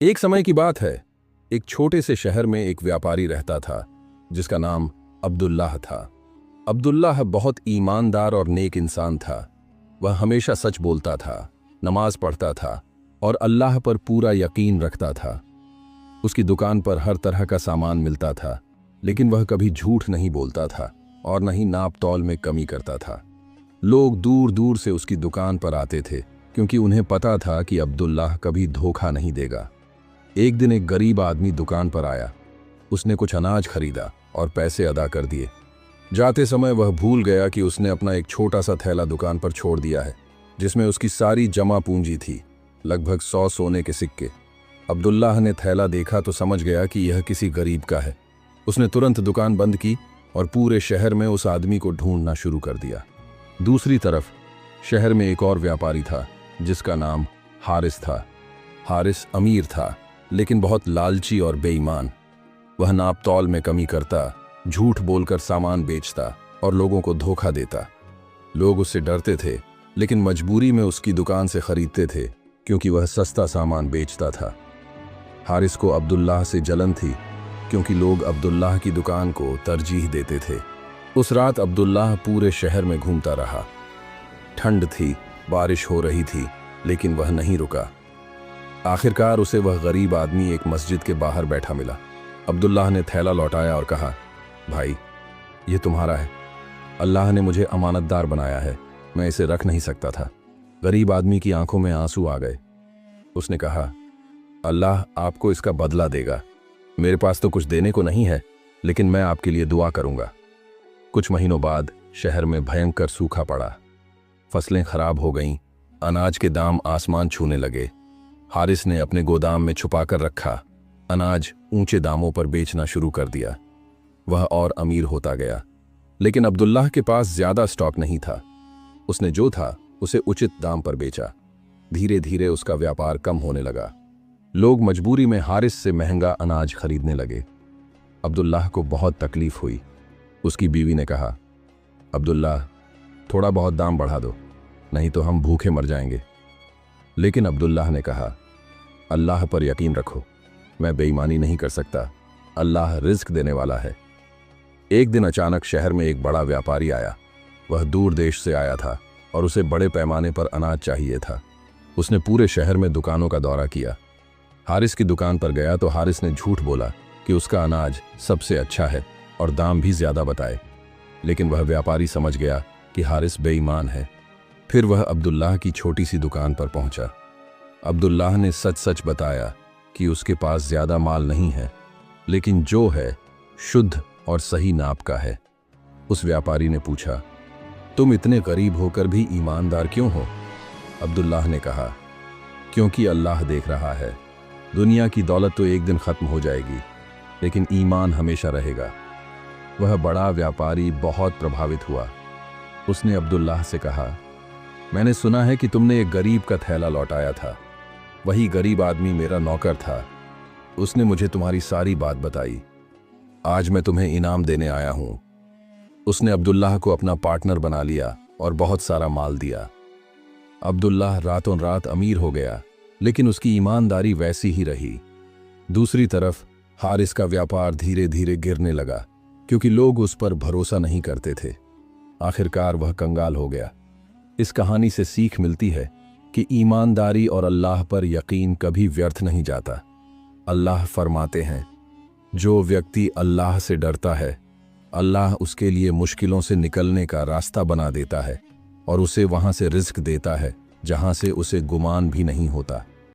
एक समय की बात है। एक छोटे से शहर में एक व्यापारी रहता था जिसका नाम अब्दुल्लाह था। अब्दुल्लाह बहुत ईमानदार और नेक इंसान था। वह हमेशा सच बोलता था, नमाज पढ़ता था और अल्लाह पर पूरा यकीन रखता था। उसकी दुकान पर हर तरह का सामान मिलता था, लेकिन वह कभी झूठ नहीं बोलता था और न ही नाप तौल में कमी करता था। लोग दूर दूर से उसकी दुकान पर आते थे क्योंकि उन्हें पता था कि अब्दुल्लाह कभी धोखा नहीं देगा। एक दिन एक गरीब आदमी दुकान पर आया। उसने कुछ अनाज खरीदा और पैसे अदा कर दिए। जाते समय वह भूल गया कि उसने अपना एक छोटा सा थैला दुकान पर छोड़ दिया है, जिसमें उसकी सारी जमा पूंजी थी, लगभग 100 सोने के सिक्के। अब्दुल्लाह ने थैला देखा तो समझ गया कि यह किसी गरीब का है। उसने तुरंत दुकान बंद की और पूरे शहर में उस आदमी को ढूंढना शुरू कर दिया। दूसरी तरफ शहर में एक और व्यापारी था जिसका नाम हारिस था। हारिस अमीर था, लेकिन बहुत लालची और बेईमान। वह नाप तौल में कमी करता, झूठ बोलकर सामान बेचता और लोगों को धोखा देता। लोग उससे डरते थे, लेकिन मजबूरी में उसकी दुकान से खरीदते थे क्योंकि वह सस्ता सामान बेचता था। हारिस को अब्दुल्लाह से जलन थी क्योंकि लोग अब्दुल्लाह की दुकान को तरजीह देते थे। उस रात अब्दुल्लाह पूरे शहर में घूमता रहा। ठंड थी, बारिश हो रही थी, लेकिन वह नहीं रुका। आखिरकार उसे वह गरीब आदमी एक मस्जिद के बाहर बैठा मिला। अब्दुल्लाह ने थैला लौटाया और कहा, भाई, ये तुम्हारा है। अल्लाह ने मुझे अमानतदार बनाया है, मैं इसे रख नहीं सकता था। गरीब आदमी की आंखों में आंसू आ गए। उसने कहा, अल्लाह आपको इसका बदला देगा। मेरे पास तो कुछ देने को नहीं है, लेकिन मैं आपके लिए दुआ करूंगा। कुछ महीनों बाद शहर में भयंकर सूखा पड़ा। फसलें खराब हो गईं, अनाज के दाम आसमान छूने लगे। हारिस ने अपने गोदाम में छुपा कर रखा अनाज ऊंचे दामों पर बेचना शुरू कर दिया। वह और अमीर होता गया, लेकिन अब्दुल्लाह के पास ज्यादा स्टॉक नहीं था। उसने जो था उसे उचित दाम पर बेचा। धीरे धीरे उसका व्यापार कम होने लगा। लोग मजबूरी में हारिस से महंगा अनाज खरीदने लगे। अब्दुल्लाह को बहुत तकलीफ हुई। उसकी बीवी ने कहा, अब्दुल्लाह, थोड़ा बहुत दाम बढ़ा दो, नहीं तो हम भूखे मर जाएंगे। लेकिन अब्दुल्लाह ने कहा, अल्लाह पर यकीन रखो, मैं बेईमानी नहीं कर सकता। अल्लाह रिज्क देने वाला है। एक दिन अचानक शहर में एक बड़ा व्यापारी आया। वह दूर देश से आया था और उसे बड़े पैमाने पर अनाज चाहिए था। उसने पूरे शहर में दुकानों का दौरा किया। हारिस की दुकान पर गया तो हारिस ने झूठ बोला कि उसका अनाज सबसे अच्छा है और दाम भी ज्यादा बताए। लेकिन वह व्यापारी समझ गया कि हारिस बेईमान है। फिर वह अब्दुल्लाह की छोटी सी दुकान पर पहुंचा। अब्दुल्लाह ने सच सच बताया कि उसके पास ज्यादा माल नहीं है, लेकिन जो है शुद्ध और सही नाप का है। उस व्यापारी ने पूछा, तुम इतने गरीब होकर भी ईमानदार क्यों हो? अब्दुल्लाह ने कहा, क्योंकि अल्लाह देख रहा है। दुनिया की दौलत तो एक दिन खत्म हो जाएगी, लेकिन ईमान हमेशा रहेगा। वह बड़ा व्यापारी बहुत प्रभावित हुआ। उसने अब्दुल्लाह से कहा, मैंने सुना है कि तुमने एक गरीब का थैला लौटाया था। वही गरीब आदमी मेरा नौकर था। उसने मुझे तुम्हारी सारी बात बताई। आज मैं तुम्हें इनाम देने आया हूं। उसने अब्दुल्लाह को अपना पार्टनर बना लिया और बहुत सारा माल दिया। अब्दुल्लाह रातों रात अमीर हो गया, लेकिन उसकी ईमानदारी वैसी ही रही। दूसरी तरफ हारिस का व्यापार धीरे धीरे गिरने लगा क्योंकि लोग उस पर भरोसा नहीं करते थे। आखिरकार वह कंगाल हो गया। इस कहानी से सीख मिलती है कि ईमानदारी और अल्लाह पर यकीन कभी व्यर्थ नहीं जाता। अल्लाह फरमाते हैं, जो व्यक्ति अल्लाह से डरता है, अल्लाह उसके लिए मुश्किलों से निकलने का रास्ता बना देता है और उसे वहां से रिज़्क देता है जहां से उसे गुमान भी नहीं होता।